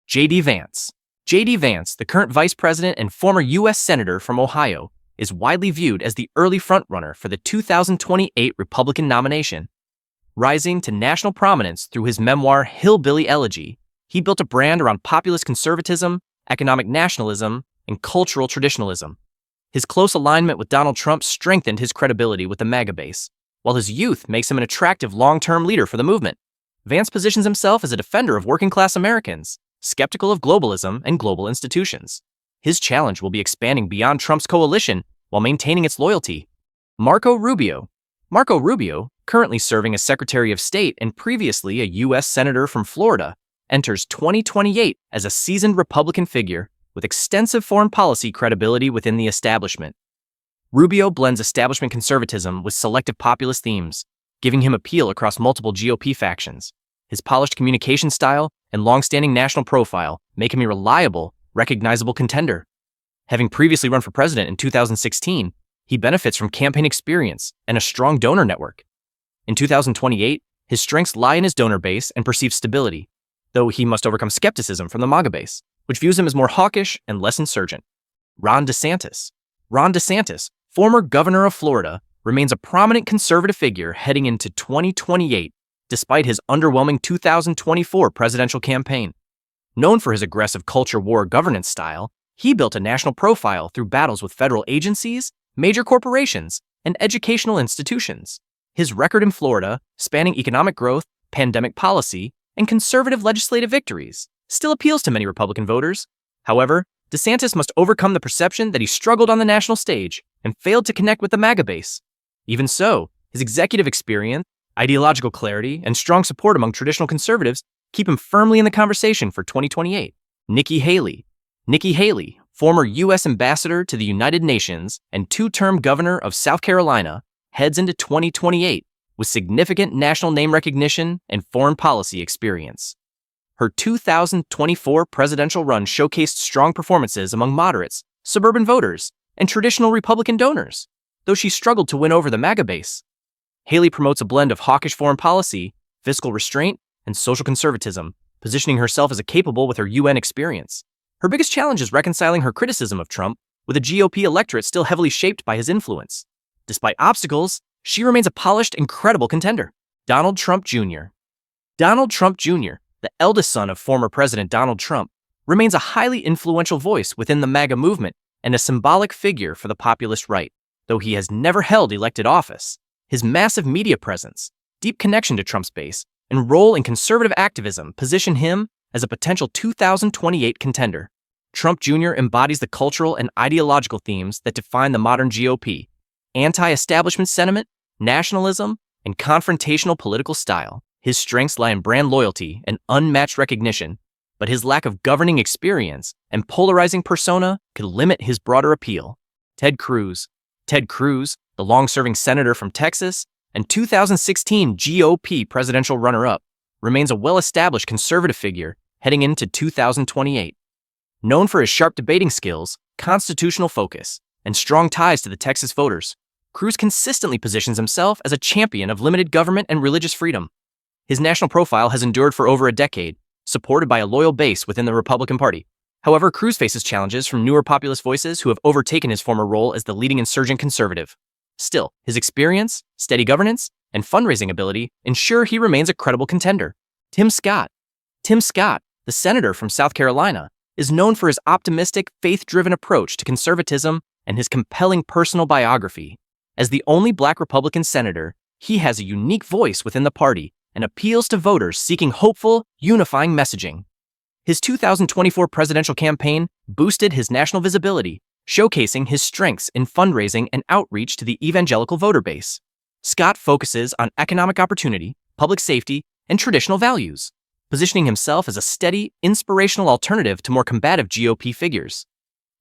J.D. Vance. J.D. Vance, the current vice president and former U.S. Senator from Ohio, is widely viewed as the early frontrunner for the 2028 Republican nomination. Rising to national prominence through his memoir Hillbilly Elegy, he built a brand around populist conservatism, economic nationalism, and cultural traditionalism. His close alignment with Donald Trump strengthened his credibility with the MAGA base, while his youth makes him an attractive long-term leader for the movement. Vance positions himself as a defender of working-class Americans, skeptical of globalism and global institutions. His challenge will be expanding beyond Trump's coalition while maintaining its loyalty. Marco Rubio. Marco Rubio, currently serving as Secretary of State and previously a U.S. Senator from Florida, enters 2028 as a seasoned Republican figure with extensive foreign policy credibility within the establishment. Rubio blends establishment conservatism with selective populist themes, giving him appeal across multiple GOP factions. His polished communication style and long-standing national profile make him a reliable, recognizable contender. Having previously run for president in 2016, he benefits from campaign experience and a strong donor network. In 2028, his strengths lie in his donor base and perceived stability, though he must overcome skepticism from the MAGA base, which views him as more hawkish and less insurgent. Ron DeSantis. Ron DeSantis, former governor of Florida, remains a prominent conservative figure heading into 2028, despite his underwhelming 2024 presidential campaign. Known for his aggressive culture war governance style, he built a national profile through battles with federal agencies, major corporations, and educational institutions. His record in Florida, spanning economic growth, pandemic policy, and conservative legislative victories, still appeals to many Republican voters. However, DeSantis must overcome the perception that he struggled on the national stage and failed to connect with the MAGA base. Even so, his executive experience, ideological clarity, and strong support among traditional conservatives keep him firmly in the conversation for 2028. Nikki Haley. Nikki Haley, former U.S. ambassador to the United Nations and two-term governor of South Carolina, heads into 2028 with significant national name recognition and foreign policy experience. Her 2024 presidential run showcased strong performances among moderates, suburban voters, and traditional Republican donors, though she struggled to win over the MAGA base. Haley promotes a blend of hawkish foreign policy, fiscal restraint, and social conservatism, positioning herself as capable with her UN experience. Her biggest challenge is reconciling her criticism of Trump with a GOP electorate still heavily shaped by his influence. Despite obstacles, she remains a polished and credible contender. Donald Trump Jr. Donald Trump Jr., the eldest son of former President Donald Trump, remains a highly influential voice within the MAGA movement and a symbolic figure for the populist right. Though he has never held elected office, his massive media presence, deep connection to Trump's base, and role in conservative activism position him as a potential 2028 contender. Trump Jr. embodies the cultural and ideological themes that define the modern GOP: anti-establishment sentiment, nationalism, and confrontational political style. His strengths lie in brand loyalty and unmatched recognition, but his lack of governing experience and polarizing persona could limit his broader appeal. Ted Cruz. Ted Cruz, the long-serving senator from Texas and 2016 GOP presidential runner-up, remains a well-established conservative figure heading into 2028. Known for his sharp debating skills, constitutional focus, and strong ties to the Texas voters, Cruz consistently positions himself as a champion of limited government and religious freedom. His national profile has endured for over a decade, supported by a loyal base within the Republican Party. However, Cruz faces challenges from newer populist voices who have overtaken his former role as the leading insurgent conservative. Still, his experience, steady governance, and fundraising ability ensure he remains a credible contender. Tim Scott. Tim Scott, the senator from South Carolina, is known for his optimistic, faith-driven approach to conservatism and his compelling personal biography. As the only Black Republican senator, he has a unique voice within the party and appeals to voters seeking hopeful, unifying messaging. His 2024 presidential campaign boosted his national visibility, showcasing his strengths in fundraising and outreach to the evangelical voter base. Scott focuses on economic opportunity, public safety, and traditional values, positioning himself as a steady, inspirational alternative to more combative GOP figures.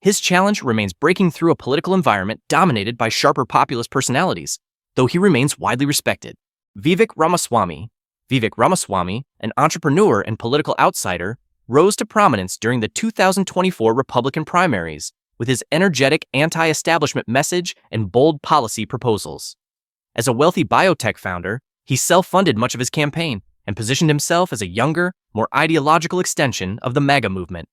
His challenge remains breaking through a political environment dominated by sharper populist personalities, though he remains widely respected. Vivek Ramaswamy. Vivek Ramaswamy, an entrepreneur and political outsider, rose to prominence during the 2024 Republican primaries with his energetic anti-establishment message and bold policy proposals. As a wealthy biotech founder, he self-funded much of his campaign and positioned himself as a younger, more ideological extension of the MAGA movement.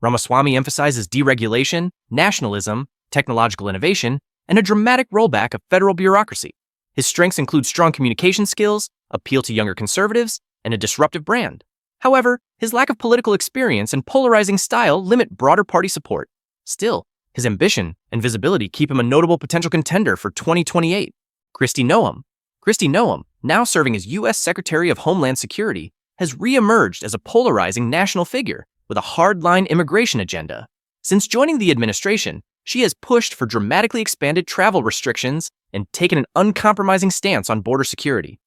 Ramaswamy emphasizes deregulation, nationalism, technological innovation, and a dramatic rollback of federal bureaucracy. His strengths include strong communication skills, appeal to younger conservatives, and a disruptive brand. However, his lack of political experience and polarizing style limit broader party support. Still, his ambition and visibility keep him a notable potential contender for 2028. Kristi Noem, now serving as U.S. Secretary of Homeland Security, has re-emerged as a polarizing national figure with a hardline immigration agenda. Since joining the administration, she has pushed for dramatically expanded travel restrictions and taken an uncompromising stance on border security.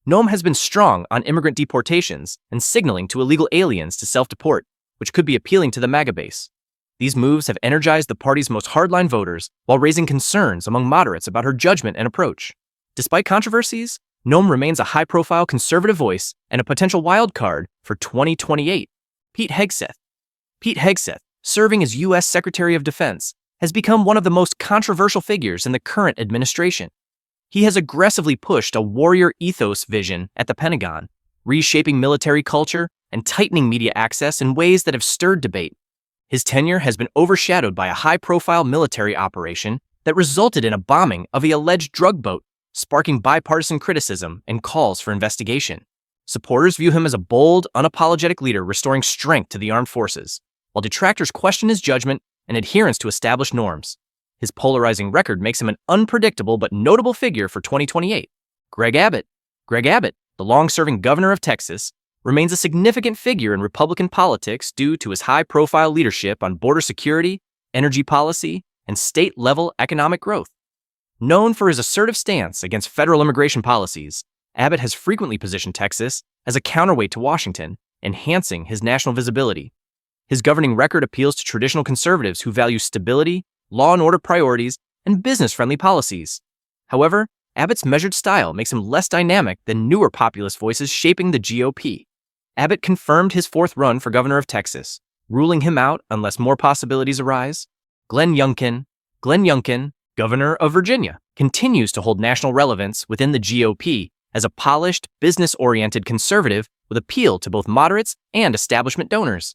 Noem has been strong on immigrant deportations and signaling to illegal aliens to self-deport, which could be appealing to the MAGA base. These moves have energized the party's most hardline voters while raising concerns among moderates about her judgment and approach. Despite controversies, Noem remains a high-profile conservative voice and a potential wild card for 2028. Pete Hegseth, serving as U.S. Secretary of Defense, has become one of the most controversial figures in the current administration. He has aggressively pushed a warrior ethos vision at the Pentagon, reshaping military culture and tightening media access in ways that have stirred debate. His tenure has been overshadowed by a high-profile military operation that resulted in a bombing of the alleged drug boat, sparking bipartisan criticism and calls for investigation. Supporters view him as a bold, unapologetic leader restoring strength to the armed forces, while detractors question his judgment and adherence to established norms. His polarizing record makes him an unpredictable but notable figure for 2028. Greg Abbott, the long-serving governor of Texas, remains a significant figure in Republican politics due to his high-profile leadership on border security, energy policy, and state-level economic growth. Known for his assertive stance against federal immigration policies, Abbott has frequently positioned Texas as a counterweight to Washington, enhancing his national visibility. His governing record appeals to traditional conservatives who value stability, law and order priorities, and business-friendly policies. However, Abbott's measured style makes him less dynamic than newer populist voices shaping the GOP. Abbott confirmed his fourth run for governor of Texas, ruling him out unless more possibilities arise. Glenn Youngkin, governor of Virginia, continues to hold national relevance within the GOP as a polished, business-oriented conservative with appeal to both moderates and establishment donors.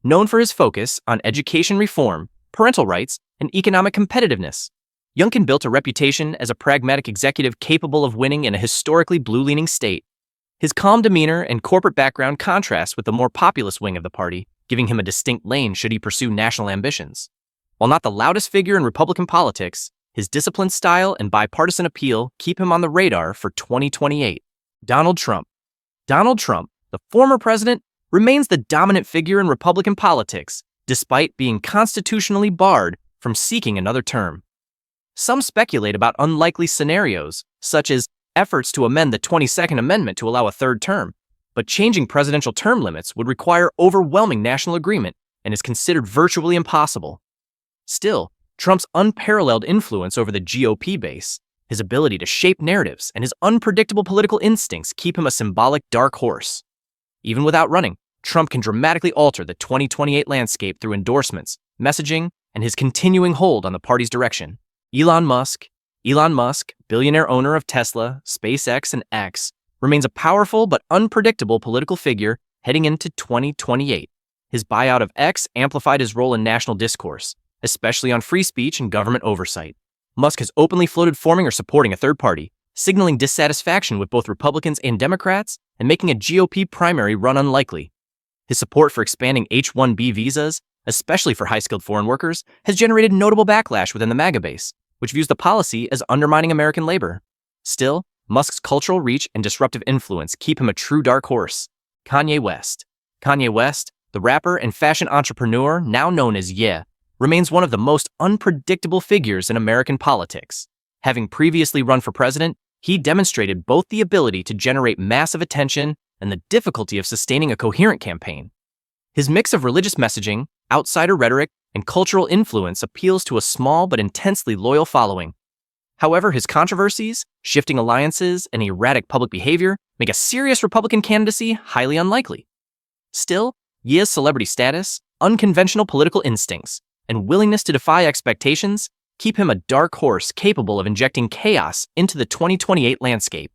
Known for his focus on education reform, parental rights, and economic competitiveness, Youngkin built a reputation as a pragmatic executive capable of winning in a historically blue-leaning state. His calm demeanor and corporate background contrast with the more populist wing of the party, giving him a distinct lane should he pursue national ambitions. While not the loudest figure in Republican politics, his disciplined style and bipartisan appeal keep him on the radar for 2028. Donald Trump, the former president, remains the dominant figure in Republican politics, despite being constitutionally barred from seeking another term. Some speculate about unlikely scenarios, such as efforts to amend the 22nd Amendment to allow a third term, but changing presidential term limits would require overwhelming national agreement and is considered virtually impossible. Still, Trump's unparalleled influence over the GOP base, his ability to shape narratives, and his unpredictable political instincts keep him a symbolic dark horse. Even without running, Trump can dramatically alter the 2028 landscape through endorsements, messaging, and his continuing hold on the party's direction. Elon Musk, billionaire owner of Tesla, SpaceX, and X, remains a powerful but unpredictable political figure heading into 2028. His buyout of X amplified his role in national discourse, especially on free speech and government oversight. Musk has openly floated forming or supporting a third party, signaling dissatisfaction with both Republicans and Democrats and making a GOP primary run unlikely. His support for expanding H-1B visas, especially for high-skilled foreign workers, has generated notable backlash within the MAGA base, which views the policy as undermining American labor. Still, Musk's cultural reach and disruptive influence keep him a true dark horse. Kanye West, the rapper and fashion entrepreneur now known as Ye, remains one of the most unpredictable figures in American politics. Having previously run for president, he demonstrated both the ability to generate massive attention and the difficulty of sustaining a coherent campaign. His mix of religious messaging, outsider rhetoric, and cultural influence appeals to a small but intensely loyal following. However, his controversies, shifting alliances, and erratic public behavior make a serious Republican candidacy highly unlikely. Still, Ye's celebrity status, unconventional political instincts, and willingness to defy expectations keep him a dark horse capable of injecting chaos into the 2028 landscape.